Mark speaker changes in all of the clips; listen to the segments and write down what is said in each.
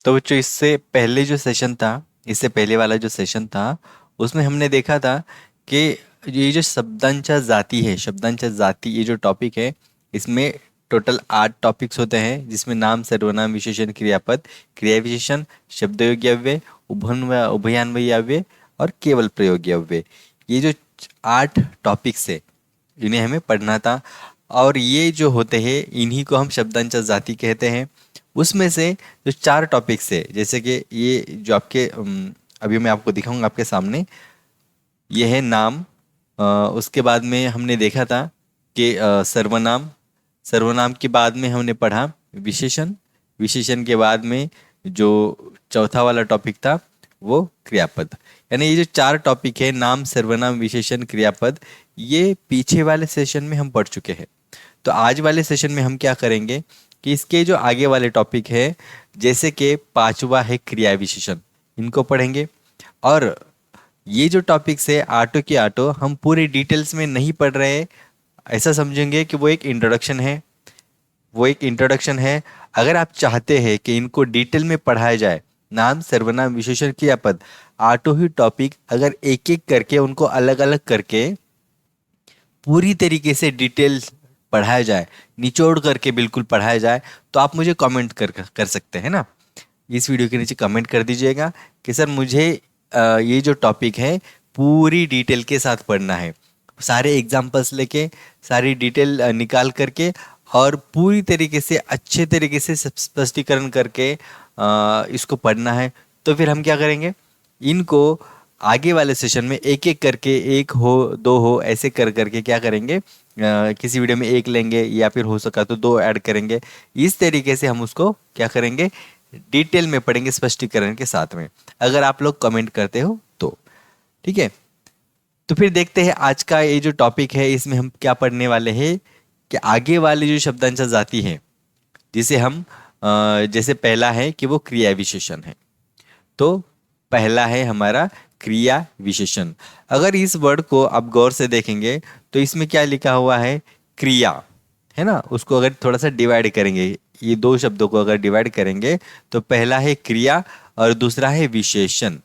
Speaker 1: तो बच्चों, इससे पहले जो सेशन था, इससे पहले वाला जो सेशन था, उसमें हमने देखा था कि ये जो शब्दांचा जाति है, शब्दांचा जाति ये जो टॉपिक है, इसमें टोटल 8 टॉपिक्स होते हैं, जिसमें नाम, सर्वनाम, विशेषण, क्रियापद, क्रिया विशेषण, शब्दयोगी अव्यय, उभयान्वयी अव्यय और केवल प्रयोगी अव्यय। ये जो 8 टॉपिक्स है, इन्हें हमें पढ़ना था। और ये जो होते हैं, इन्हीं को हम शब्दांचा जाति कहते हैं। उसमें से जो 4 टॉपिक्स है, जैसे कि ये जो आपके अभी मैं आपको दिखाऊंगा आपके सामने, ये है नाम। उसके बाद में हमने देखा था कि सर्वनाम, सर्वनाम के बाद में हमने पढ़ा विशेषण, विशेषण के बाद में जो चौथा वाला टॉपिक था वो क्रियापद। यानी ये जो 4 टॉपिक है, नाम, सर्वनाम, विशेषण, क्रियापद, ये पीछे वाले सेशन में हम पढ़ चुके हैं। तो आज वाले सेशन में हम क्या करेंगे कि इसके जो आगे वाले टॉपिक है, जैसे कि 5वां है क्रिया विशेषण, इनको पढ़ेंगे। और ये जो टॉपिक्स है आटो की आटो हम पूरे डिटेल्स में नहीं पढ़ रहे, ऐसा समझेंगे कि वो एक इंट्रोडक्शन है, वो एक इंट्रोडक्शन है। अगर आप चाहते हैं कि इनको डिटेल में पढ़ाया जाए, नाम, सर्वनाम, विशेषण, क्रियापद, आटो ही टॉपिक अगर एक एक करके उनको अलग अलग करके पूरी तरीके से डिटेल पढ़ाया जाए, निचोड़ करके बिल्कुल पढ़ाया जाए, तो आप मुझे कमेंट कर सकते हैं ना। इस वीडियो के नीचे कमेंट कर दीजिएगा कि सर मुझे ये जो टॉपिक है पूरी डिटेल के साथ पढ़ना है, सारे एग्जाम्पल्स लेके, सारी डिटेल निकाल करके और पूरी तरीके से अच्छे तरीके से स्पष्टीकरण करके इसको पढ़ना है। तो फिर हम क्या करेंगे, इनको आगे वाले सेशन में एक एक करके, एक हो दो हो ऐसे कर करके क्या करेंगे, किसी वीडियो में एक लेंगे या फिर हो सका तो 2 ऐड करेंगे। इस तरीके से हम उसको क्या करेंगे, डिटेल में पढ़ेंगे स्पष्टीकरण के साथ में, अगर आप लोग कमेंट करते हो तो। ठीक है, तो फिर देखते हैं आज का ये जो टॉपिक है, इसमें हम क्या पढ़ने वाले हैं कि आगे वाली जो शब्दांचा जाति है, जिसे हम जैसे पहला है कि वो क्रिया विशेषण है। तो पहला है हमारा क्रिया विशेषण। अगर इस वर्ड को आप गौर से देखेंगे तो इसमें क्या लिखा हुआ है, क्रिया, है ना। उसको अगर थोड़ा सा डिवाइड करेंगे, ये 2 शब्दों को अगर डिवाइड करेंगे, तो पहला है क्रिया और दूसरा है विशेषण।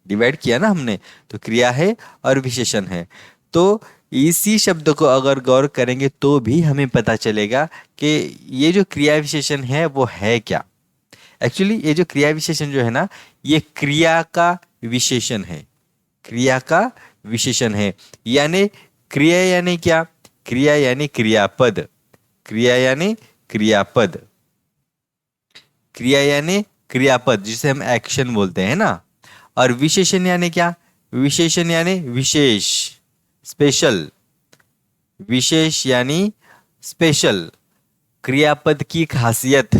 Speaker 1: डिवाइड किया ना हमने, तो क्रिया है और विशेषण है। तो इसी शब्द को अगर गौर करेंगे तो भी हमें पता चलेगा कि ये जो क्रिया विशेषण है वो है क्या। एक्चुअली ये जो क्रिया विशेषण जो है ना, ये क्रिया का विशेषण है, क्रिया का विशेषण है। यानी क्रिया यानी क्या, क्रिया यानी क्रियापद, क्रिया यानी क्रियापद, क्रिया यानी क्रियापद जिसे हम एक्शन बोलते हैं ना। और विशेषण यानी क्या, विशेषण यानी विशेष, स्पेशल, विशेष यानी स्पेशल। क्रियापद की खासियत,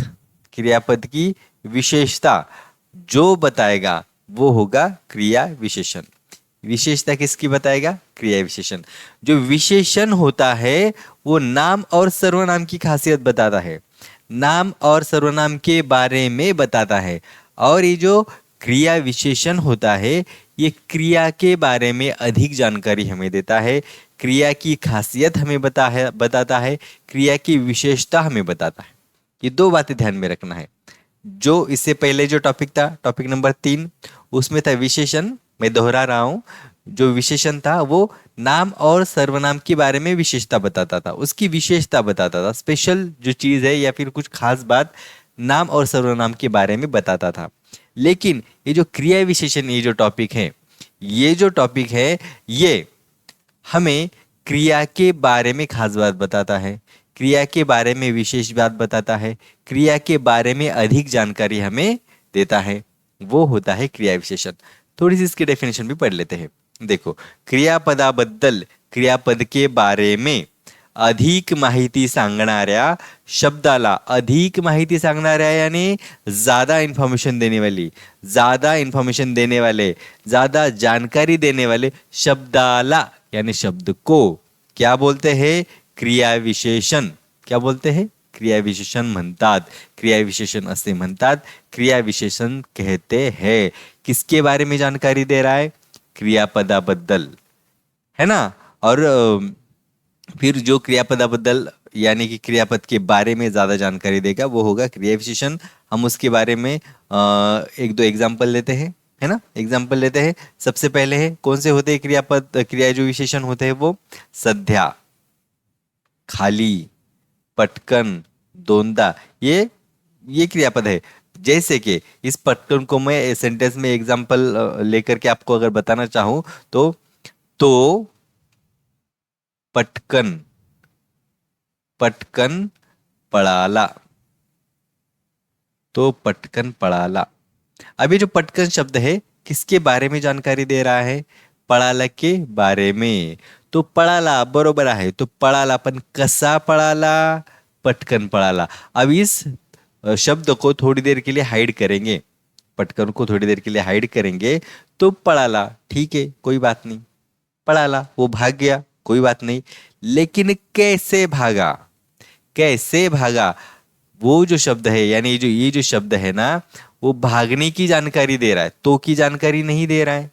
Speaker 1: क्रियापद की विशेषता जो बताएगा वो होगा क्रिया विशेषण। विशेषता किसकी बताएगा, क्रिया विशेषण। जो विशेषण होता है वो नाम और सर्वनाम की खासियत बताता है, नाम और सर्वनाम के बारे में बताता है। और ये जो क्रिया विशेषण होता है, ये क्रिया के बारे में अधिक जानकारी हमें देता है, क्रिया की खासियत हमें बताता है, क्रिया की विशेषता हमें बताता है। ये 2 बातें ध्यान में रखना है। जो इससे पहले जो टॉपिक था, टॉपिक नंबर 3, उसमें था विशेषण। मैं दोहरा रहा हूं, जो विशेषण था वो नाम और सर्वनाम के बारे में विशेषता बताता था, उसकी विशेषता बताता था, स्पेशल जो चीज़ है या फिर कुछ खास बात नाम और सर्वनाम के बारे में बताता था। लेकिन ये जो क्रिया विशेषण, ये जो टॉपिक है, ये जो टॉपिक है, ये हमें क्रिया के बारे में खास बात बताता है, क्रिया के बारे में विशेष बात बताता है, क्रिया के बारे में अधिक जानकारी हमें देता है, वो होता है क्रिया विशेषण। थोड़ी सी इसकी डेफिनेशन भी पढ़ लेते हैं। देखो, क्रियापदाबद्दल, क्रियापद के बारे में अधिक माहिती सांगणाऱ्या शब्दाला, अधिक माहिती सांगणाऱ्या यानी ज्यादा इंफॉर्मेशन देने वाली, ज्यादा इंफॉर्मेशन देने वाले, ज्यादा जानकारी देने वाले शब्दाला यानी शब्द को क्या बोलते हैं, क्रिया विशेषण। क्या बोलते हैं, क्रिया विशेषण म्हणतात, क्रिया विशेषण असे म्हणतात, क्रिया विशेषण कहते हैं। किसके बारे में जानकारी दे रहा है, क्रियापदाबद्दल, है ना। और फिर जो क्रियापदाबद्दल यानी कि क्रियापद के बारे में ज़्यादा जानकारी देगा, वो होगा क्रिया विशेषण। हम उसके बारे में एक दो एग्जाम्पल लेते हैं, है ना। एग्जाम्पल लेते हैं। सबसे पहले है कौन से होते हैं क्रियापद, क्रिया जो विशेषण होते हैं वो सध्या, खाली, पटकन, दोंदा, ये क्रियापद है। जैसे कि इस पटकन को मैं सेंटेंस में एग्जाम्पल लेकर के आपको अगर बताना चाहूं तो पटकन, पटकन पड़ाला, तो पटकन पड़ाला। अब ये जो पटकन शब्द है किसके बारे में जानकारी दे रहा है, पळाला के बारे में। तो पळाला बरोबर आहे, तो पळाला पण कसा पळाला, पटकन पळाला। अब इस शब्द को थोड़ी देर के लिए हाइड करेंगे, पटकन को थोड़ी देर के लिए हाइड करेंगे, तो पळाला ठीक है कोई बात नहीं, पळाला वो भाग गया कोई बात नहीं। लेकिन कैसे भागा, कैसे भागा, वो जो शब्द है यानी ये जो शब्द है ना, वो भागने की जानकारी दे रहा है, तो की जानकारी नहीं दे रहा है।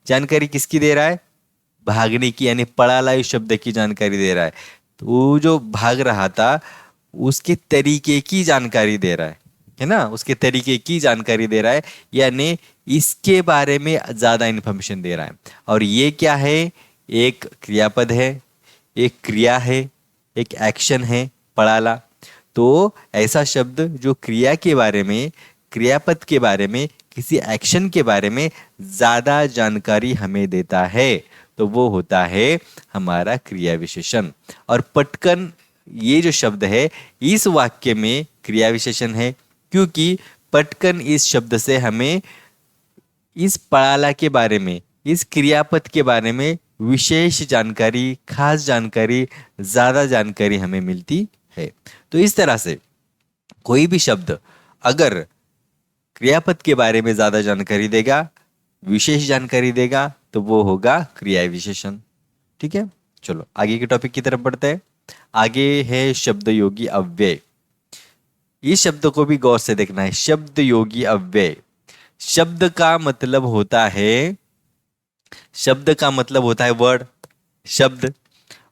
Speaker 1: जानकारी किसकी दे रहा है, भागने की, यानी पड़ाला इस शब्द की जानकारी दे रहा है। तो वो जो भाग रहा था उसके तरीके की जानकारी दे रहा है ना, उसके तरीके की जानकारी दे रहा है, यानी इसके बारे में ज्यादा इंफॉर्मेशन दे रहा है। और ये क्या है, एक क्रियापद है, एक क्रिया है, एक एक्शन है पड़ाला। तो ऐसा शब्द जो क्रिया के बारे में, क्रियापद के बारे में, किसी एक्शन के बारे में ज्यादा जानकारी हमें देता है, तो वो होता है हमारा क्रिया विशेषण। और पटकन ये जो शब्द है इस वाक्य में क्रिया विशेषण है, क्योंकि पटकन इस शब्द से हमें इस पड़ाला के बारे में, इस क्रियापद के बारे में विशेष जानकारी, खास जानकारी, ज्यादा जानकारी हमें मिलती है। तो इस तरह से कोई भी शब्द अगर क्रियापद के बारे में ज्यादा जानकारी देगा, विशेष जानकारी देगा, तो वो होगा क्रिया विशेषण। ठीक है, चलो आगे के टॉपिक की तरफ बढ़ते हैं। आगे है शब्द योगी अव्यय। इस शब्द को भी गौर से देखना है, शब्द योगी अव्यय। शब्द का मतलब होता है, शब्द का मतलब होता है वर्ड, शब्द,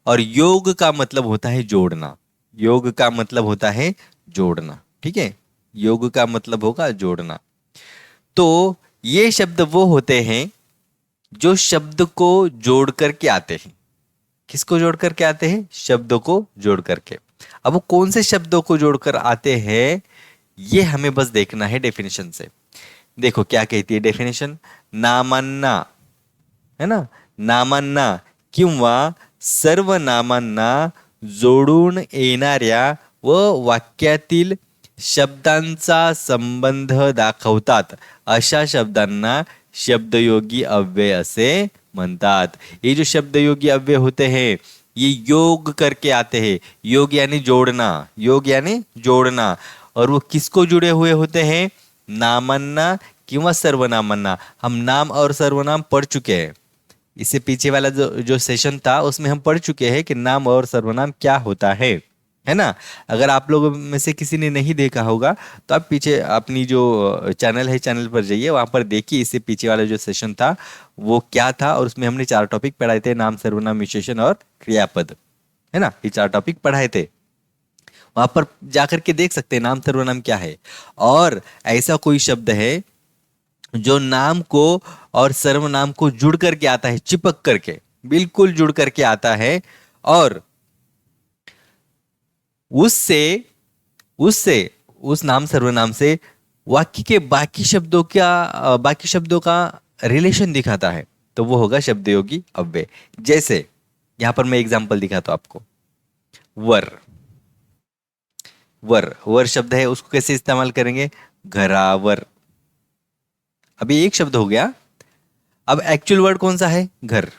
Speaker 1: और योग का मतलब होता है जोड़ना। योग का मतलब होता है जोड़ना, ठीक है, योग का मतलब होगा जोड़ना। तो ये शब्द वो होते हैं जो शब्द को जोड़ करके आते हैं। किसको जोड़ करके आते हैं, शब्दों को जोड़ करके। अब वो कौन से शब्दों को जोड़कर आते हैं ये हमें बस देखना है डेफिनेशन से। देखो क्या कहती है डेफिनेशन, नामांना, है ना, नामांना किंवा सर्वनामांना जोडून येणाऱ्या व वाक्यातील शब्दांचा संबंध दाखवतात अशा शब्दांना शब्दयोगी अव्यय असे म्हणतात। ये जो शब्दयोगी अव्यय होते हैं ये योग करके आते हैं, योग यानी जोड़ना, योग यानी जोड़ना। और वो किसको जुड़े हुए होते हैं, नामांना किंवा सर्वनामांना। हम नाम और सर्वनाम पढ़ चुके हैं, इससे पीछे वाला जो सेशन था उसमें हम पढ़ चुके हैं कि नाम और सर्वनाम क्या होता है ना। अगर आप लोगों में से किसी ने नहीं देखा होगा तो आप पीछे अपनी जो चैनल है, चैनल पर जाइए, वहां पर देखिए इससे पीछे वाला जो सेशन था वो क्या था, और उसमें हमने 4 टॉपिक पढ़ाए थे, नाम, सर्वनाम, विशेषण और क्रियापद, है ना। ये 4 टॉपिक पढ़ाए थे, वहां पर जाकर के देख सकते हैं नाम सर्वनाम क्या है। और ऐसा कोई शब्द है जो नाम को और सर्वनाम को जुड़ करके आता है, चिपक करके, बिल्कुल जुड़ करके आता है, और उससे उससे उस नाम सर्वनाम से वाक्य के बाकी शब्दों का रिलेशन दिखाता है, तो वो होगा शब्दयोगी अव्यय। जैसे यहां पर मैं एग्जांपल दिखाता हूं आपको, वर, वर, वर शब्द है, उसको कैसे इस्तेमाल करेंगे, घरावर। अभी एक शब्द हो गया। अब एक्चुअल वर्ड कौन सा है, घर।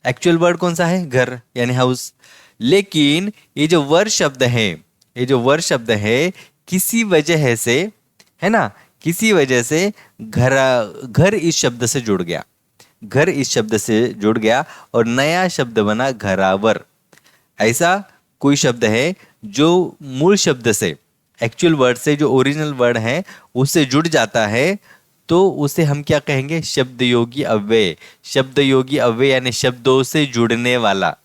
Speaker 1: एक्चुअल वर्ड कौन सा है, घर यानी हाउस। लेकिन ये जो वर शब्द है, ये जो वर शब्द है किसी वजह से, है ना, किसी वजह से घर इस शब्द से जुड़ गया, घर इस शब्द से जुड़ गया और नया शब्द बना घरावर। ऐसा कोई शब्द है जो मूल शब्द से, एक्चुअल वर्ड से, जो ओरिजिनल वर्ड है उससे जुड़ जाता है, तो उसे हम क्या कहेंगे, शब्दयोगी अव्यय। शब्दयोगी अव्यय यानी शब्दों से जुड़ने वाला,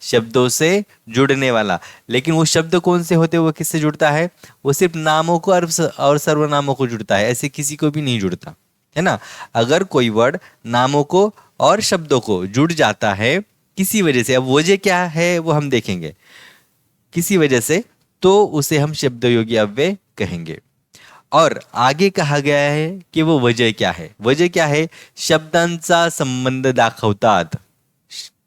Speaker 1: शब्दों से जुड़ने वाला। लेकिन वो शब्द कौन से होते हैं, वो किससे जुड़ता है? वो सिर्फ नामों को और सर्वनामों को जुड़ता है, ऐसे किसी को भी नहीं जुड़ता, है ना। अगर कोई वर्ड नामों को और शब्दों को जुड़ जाता है किसी वजह से, अब वजह क्या है वो हम देखेंगे, किसी वजह से, तो उसे हम शब्दयोगी अव्यय कहेंगे। और आगे कहा गया है कि वो वजह क्या है? वजह क्या है? शब्दांचा संबंध दाखवतात।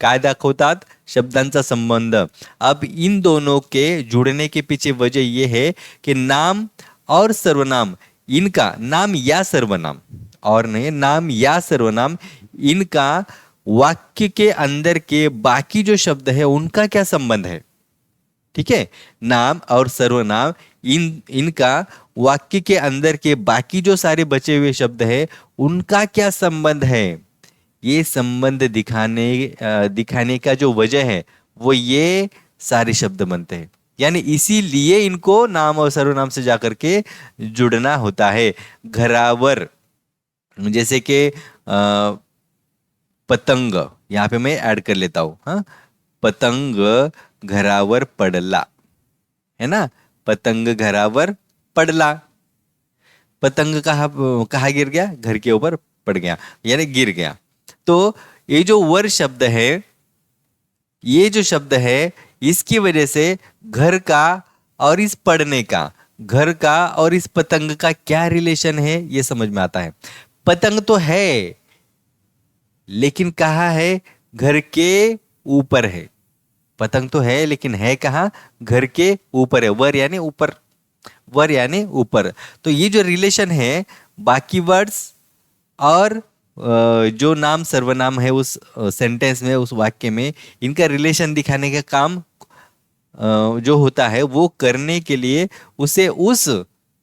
Speaker 1: काय दाखवतात? शब्दांचा संबंध। अब इन दोनों के जुड़ने के पीछे वजह ये है कि नाम और सर्वनाम, इनका नाम या सर्वनाम, और नहीं, नाम या सर्वनाम, इनका वाक्य के अंदर के बाकी जो शब्द है उनका क्या संबंध है? ठीक है, नाम और सर्वनाम, इनका वाक्य के अंदर के बाकी जो सारे बचे हुए शब्द है उनका क्या संबंध है? ये संबंध दिखाने का जो वजह है वो ये सारे शब्द बनते हैं। यानी इसीलिए इनको नाम और सर्वनाम से जाकर के जुड़ना होता है। घरावर, जैसे कि पतंग, यहाँ पे मैं ऐड कर लेता हूं, हाँ। पतंग घरावर पडला, है ना। पतंग घरावर पडला। पतंग कहाँ कहाँ गिर गया? घर के ऊपर पड़ गया, यानी गिर गया। तो ये जो वर शब्द है, ये जो शब्द है, इसकी वजह से घर का और इस पढ़ने का, घर का और इस पतंग का क्या रिलेशन है ये समझ में आता है। पतंग तो है, लेकिन कहाँ है? घर के ऊपर है। पतंग तो है लेकिन है कहाँ? घर के ऊपर है। वर यानी ऊपर, वर यानी ऊपर। तो ये जो रिलेशन है बाकी वर्ड्स और जो नाम सर्वनाम है उस सेंटेंस में, उस वाक्य में, इनका रिलेशन दिखाने का काम जो होता है वो करने के लिए उसे उस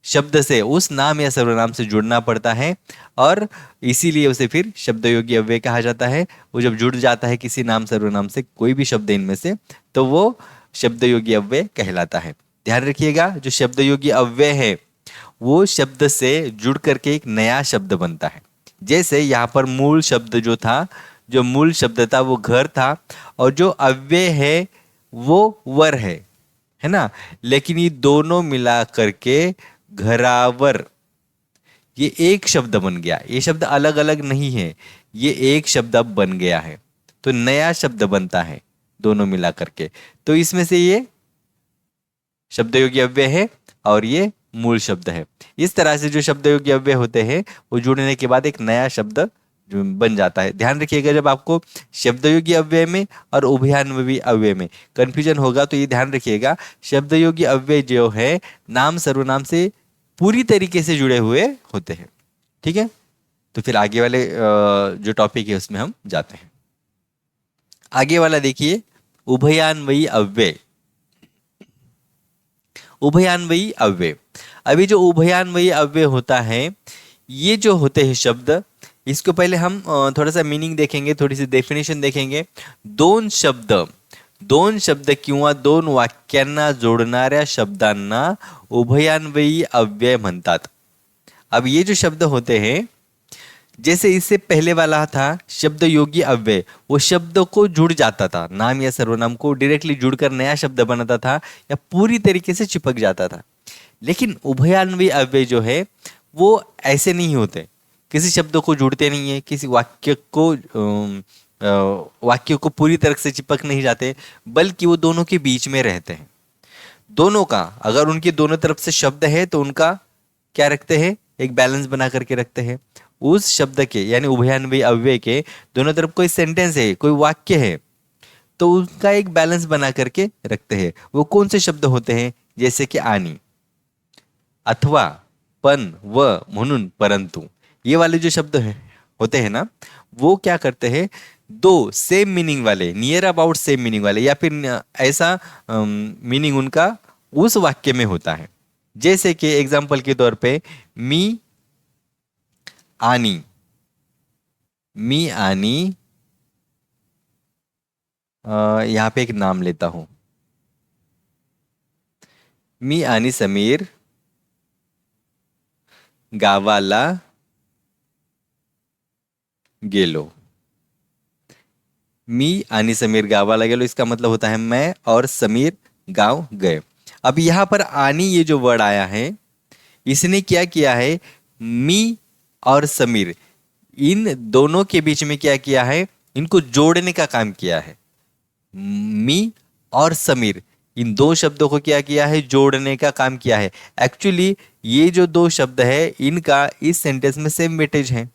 Speaker 1: शब्द से, उस नाम या सर्वनाम से जुड़ना पड़ता है, और इसीलिए उसे फिर शब्दयोगी अव्यय कहा जाता है। वो जब जुड़ जाता है किसी नाम सर्वनाम से, कोई भी शब्द इनमें से, तो वो शब्दयोगी अव्यय कहलाता है। ध्यान रखिएगा, जो शब्दयोगी अव्यय है वो शब्द से जुड़ करके एक नया शब्द बनता है। जैसे यहाँ पर मूल शब्द जो था, जो मूल शब्द था वो घर था, और जो अव्यय है वो वर है ना। लेकिन ये दोनों मिला करके घरावर, ये एक शब्द बन गया। ये शब्द अलग अलग नहीं है, ये एक शब्द अब बन गया है। तो नया शब्द बनता है दोनों मिला करके। तो इसमें से ये शब्दयोगी अव्यय है और ये मूल शब्द है। इस तरह से जो शब्दयोगी अव्यय होते हैं वो जुड़ने के बाद एक नया शब्द जो बन जाता है। ध्यान रखिएगा, जब आपको शब्दयोगी अव्यय में और उभयान्वयी अव्यय में कंफ्यूजन होगा तो ये ध्यान रखिएगा, शब्दयोगी अव्यय जो है नाम सर्वनाम से पूरी तरीके से जुड़े हुए होते हैं। ठीक है, तो फिर आगे वाले जो टॉपिक है उसमें हम जाते हैं। आगे वाला देखिए, उभयान्वयी अव्यय। उभयान्वयी अव्यय, अभी जो उभयान्वयी अव्यय होता है, ये जो होते हैं शब्द, इसको पहले हम थोड़ा सा मीनिंग देखेंगे, थोड़ी सी डेफिनेशन देखेंगे। दोन शब्द किंवा दोन वाक्यांना जोडणाऱ्या शब्दांना उभयान्वयी अव्यय म्हणतात। अब ये जो शब्द होते हैं, जैसे इससे पहले वाला था शब्द योगी अव्यय, वो शब्द को जुड़ जाता था, नाम या सर्वनाम को डायरेक्टली जुड़कर नया शब्द बनाता था या पूरी तरीके से चिपक जाता था। लेकिन उभयान्वयी अव्यय जो है वो ऐसे नहीं होते, किसी शब्द को जुड़ते नहीं है, किसी वाक्य को पूरी तरह से चिपक नहीं जाते, बल्कि वो दोनों के बीच में रहते हैं। दोनों का, अगर उनकी दोनों तरफ से शब्द है तो उनका क्या रखते हैं? एक बैलेंस बना करके रखते हैं। उस शब्द के यानी उभयान्वयी अव्यय के दोनों तरफ कोई सेंटेंस है, कोई वाक्य है, तो उसका एक बैलेंस बना करके रखते हैं। वो कौन से शब्द होते हैं? जैसे कि आनी, अथवा, पण, व, म्हणून, परंतु, ये वाले जो शब्द है होते हैं ना, वो क्या करते हैं? दो सेम मीनिंग वाले, नियर अबाउट सेम मीनिंग वाले, या फिर ऐसा मीनिंग उनका उस वाक्य में होता है। जैसे कि एग्जाम्पल के तौर पे मी आनी, मी आनी, यहाँ पे एक नाम लेता हूं, मी आणि समीर गावाला गेलो। मी आणि समीर गावाला गेलो, इसका मतलब होता है मैं और समीर गांव गए। अब यहाँ पर आनी ये जो वर्ड आया है, इसने क्या किया है, मी और समीर इन दोनों के बीच में क्या किया है, इनको जोड़ने का काम किया है। मी और समीर इन दो शब्दों को क्या किया है, जोड़ने का काम किया है। एक्चुअली ये जो दो शब्द है इनका इस सेंटेंस में सेम वेटेज है,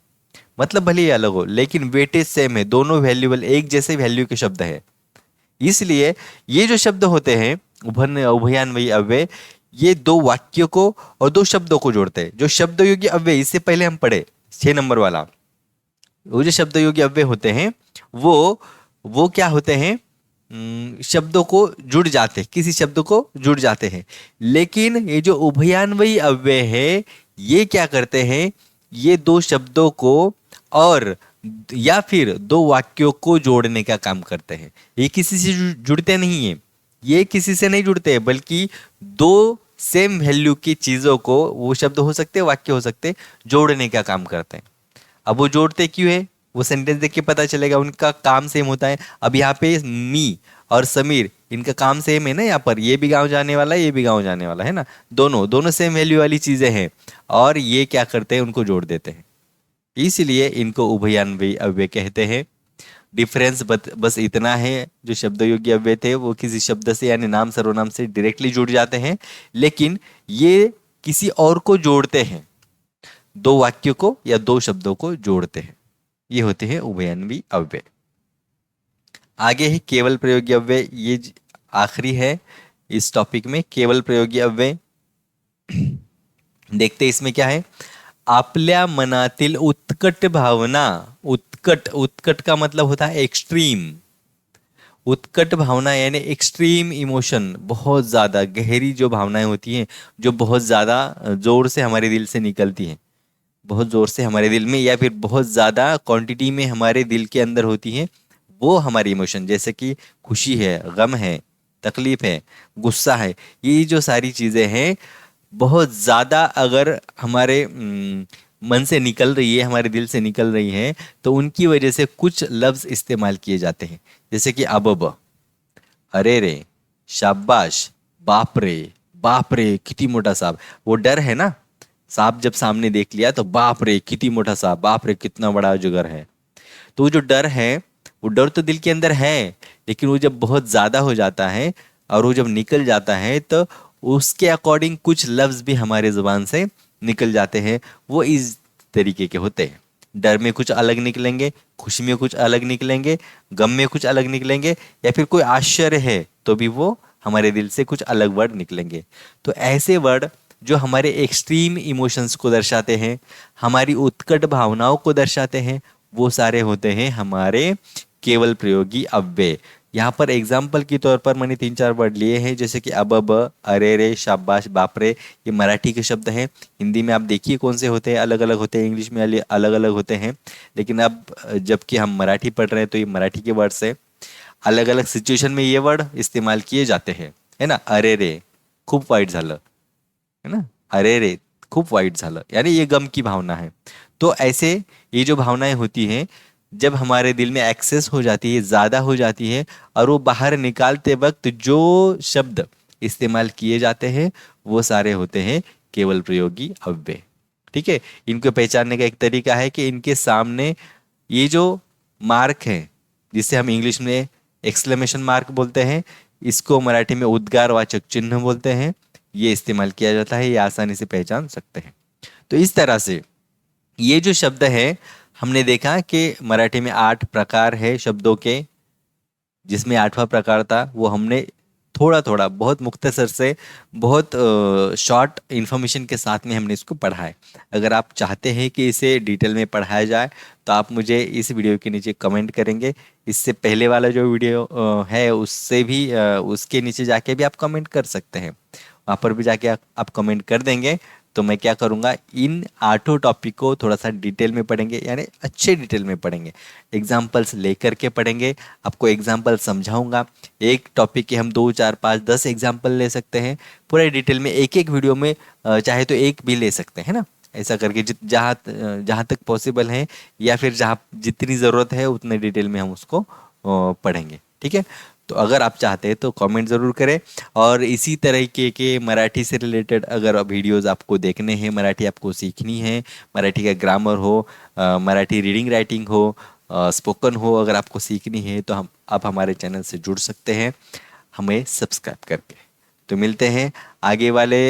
Speaker 1: मतलब भले ही अलग हो लेकिन वेटेज सेम है, दोनों वैल्यूबल एक जैसे वैल्यू के शब्द है। इसलिए ये जो शब्द होते हैं उभयान्वयी अव्यय, ये दो वाक्यों को और दो शब्दों को जोड़ते हैं। जो शब्द योगी अव्यय इससे पहले हम पढ़े 6 नंबर वाला, वो जो शब्द योगी अव्यय होते हैं वो क्या होते हैं, शब्दों को जुड़ जाते हैं, किसी शब्द को जुड़ जाते हैं। लेकिन ये जो उभयान्वयी अव्यय है ये क्या करते हैं, ये दो शब्दों को और या फिर दो वाक्यों को जोड़ने का काम करते हैं। ये किसी से जुड़ते नहीं है, ये किसी से नहीं जुड़ते हैं, बल्कि दो सेम वैल्यू की चीजों को, वो शब्द हो सकते हैं वाक्य हो सकते हैं, जोड़ने का काम करते हैं। अब वो जोड़ते क्यों है, वो सेंटेंस देख के पता चलेगा, उनका काम सेम होता है। अब यहाँ पे मी और समीर इनका काम सेम है ना, यहाँ पर ये भी गांव जाने वाला है, ये भी गांव जाने वाला है ना, दोनों दोनों सेम वैल्यू वाली चीजें हैं, और ये क्या करते हैं, उनको जोड़ देते हैं। इसलिए इनको उभयान्वयी अव्यय कहते हैं। डिफरेंस बस इतना है, जो शब्द योग्य अव्यय थे वो किसी शब्द से यानी नाम सर्वनाम से डायरेक्टली जुड़ जाते हैं, लेकिन ये किसी और को जोड़ते हैं, दो वाक्यों को या दो शब्दों को जोड़ते हैं, ये होते हैं उभयान्वयी अव्यय। आगे है केवल प्रयोगी अव्यय, ये आखिरी है इस टॉपिक में, केवल प्रयोगी अव्यय। देखते इसमें क्या है, आपल्या मनातील उत्कट भावना, उत्कट का मतलब होता है एक्सट्रीम, उत्कट भावना यानी एक्सट्रीम इमोशन, बहुत ज़्यादा गहरी जो भावनाएं होती हैं, जो बहुत ज़्यादा जोर से हमारे दिल से निकलती हैं, बहुत जोर से हमारे दिल में या फिर बहुत ज़्यादा क्वांटिटी में हमारे दिल के अंदर होती हैं, वो हमारी इमोशन, जैसे कि खुशी है, गम है, तकलीफ है, गुस्सा है, ये जो सारी चीज़ें हैं बहुत ज़्यादा अगर हमारे मन से निकल रही है, हमारे दिल से निकल रही है, तो उनकी वजह से कुछ लफ्ज़ इस्तेमाल किए जाते हैं, जैसे कि अब, अरे रे, शाबाश, बाप रे कितनी मोटा सांप, वो डर है ना, सांप जब सामने देख लिया तो बाप रे कितनी मोटा सांप, बाप रे कितना बड़ा जुगर है। तो वो जो डर है, वो डर तो दिल के अंदर है, लेकिन वो जब बहुत ज़्यादा हो जाता है और वो जब निकल जाता है तो उसके अकॉर्डिंग कुछ लफ्ज़ भी हमारे ज़ुबान से निकल जाते हैं, वो इस तरीके के होते हैं। डर में कुछ अलग निकलेंगे, खुशी में कुछ अलग निकलेंगे, गम में कुछ अलग निकलेंगे, या फिर कोई आश्चर्य है तो भी वो हमारे दिल से कुछ अलग वर्ड निकलेंगे। तो ऐसे वर्ड जो हमारे एक्सट्रीम इमोशंस को दर्शाते हैं, हमारी उत्कट भावनाओं को दर्शाते हैं, वो सारे होते हैं हमारे केवल प्रयोगी अव्यय। यहाँ पर एग्जाम्पल के तौर पर मैंने 3-4 वर्ड लिए हैं, जैसे कि अब, अरे रे, शाबाश, बाप रे, ये मराठी के शब्द हैं। हिंदी में आप देखिए कौन से होते हैं, अलग अलग होते हैं, इंग्लिश में अलग अलग होते हैं, लेकिन अब जबकि हम मराठी पढ़ रहे हैं तो ये मराठी के वर्ड्स है, अलग अलग सिचुएशन में ये वर्ड इस्तेमाल किए जाते हैं, है ना। अरे रे खूप वाईट झालं, है ना, अरे रे खूप वाईट झालं, यानी ये गम की भावना है। तो ऐसे ये जो भावनाएं होती हैं जब हमारे दिल में एक्सेस हो जाती है, ज़्यादा हो जाती है, और वो बाहर निकालते वक्त जो शब्द इस्तेमाल किए जाते हैं वो सारे होते हैं केवल प्रयोगी अव्यय। ठीक है, इनको पहचानने का एक तरीका है कि इनके सामने ये जो मार्क है, जिसे हम इंग्लिश में एक्सक्लेमेशन मार्क बोलते हैं, इसको मराठी में उद्गारवाचक चिन्ह बोलते हैं, ये इस्तेमाल किया जाता है, ये आसानी से पहचान सकते हैं। तो इस तरह से ये जो शब्द है, हमने देखा कि मराठी में 8 प्रकार है शब्दों के, जिसमें 8वां प्रकार था वो हमने थोड़ा थोड़ा बहुत मुख्तसर से, बहुत शॉर्ट इन्फॉर्मेशन के साथ में हमने इसको पढ़ा है। अगर आप चाहते हैं कि इसे डिटेल में पढ़ाया जाए तो आप मुझे इस वीडियो के नीचे कमेंट करेंगे। इससे पहले वाला जो वीडियो है उससे भी उसके नीचे जाके भी आप कमेंट कर सकते हैं, वहाँ पर भी जाके आप कमेंट कर देंगे तो मैं क्या करूँगा, इन 8 टॉपिक को थोड़ा सा डिटेल में पढ़ेंगे, यानी अच्छे डिटेल में पढ़ेंगे, एग्जाम्पल्स लेकर के पढ़ेंगे, आपको एग्जाम्पल समझाऊंगा। एक टॉपिक के हम 2, 4, 5, 10 एग्जाम्पल ले सकते हैं पूरे डिटेल में, एक एक वीडियो में चाहे तो एक भी ले सकते हैं ना, ऐसा करके जहाँ तक पॉसिबल है या फिर जहाँ जितनी ज़रूरत है उतने डिटेल में हम उसको पढ़ेंगे। ठीक है, तो अगर आप चाहते हैं तो कमेंट ज़रूर करें। और इसी तरीके के मराठी से रिलेटेड अगर वीडियोस आपको देखने हैं, मराठी आपको सीखनी है, मराठी का ग्रामर हो, मराठी रीडिंग राइटिंग हो, स्पोकन हो, अगर आपको सीखनी है तो हम आप हमारे चैनल से जुड़ सकते हैं हमें सब्सक्राइब करके। तो मिलते हैं आगे वाले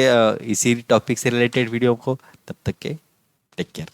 Speaker 1: इसी टॉपिक से रिलेटेड वीडियो को, तब तक के टेक केयर।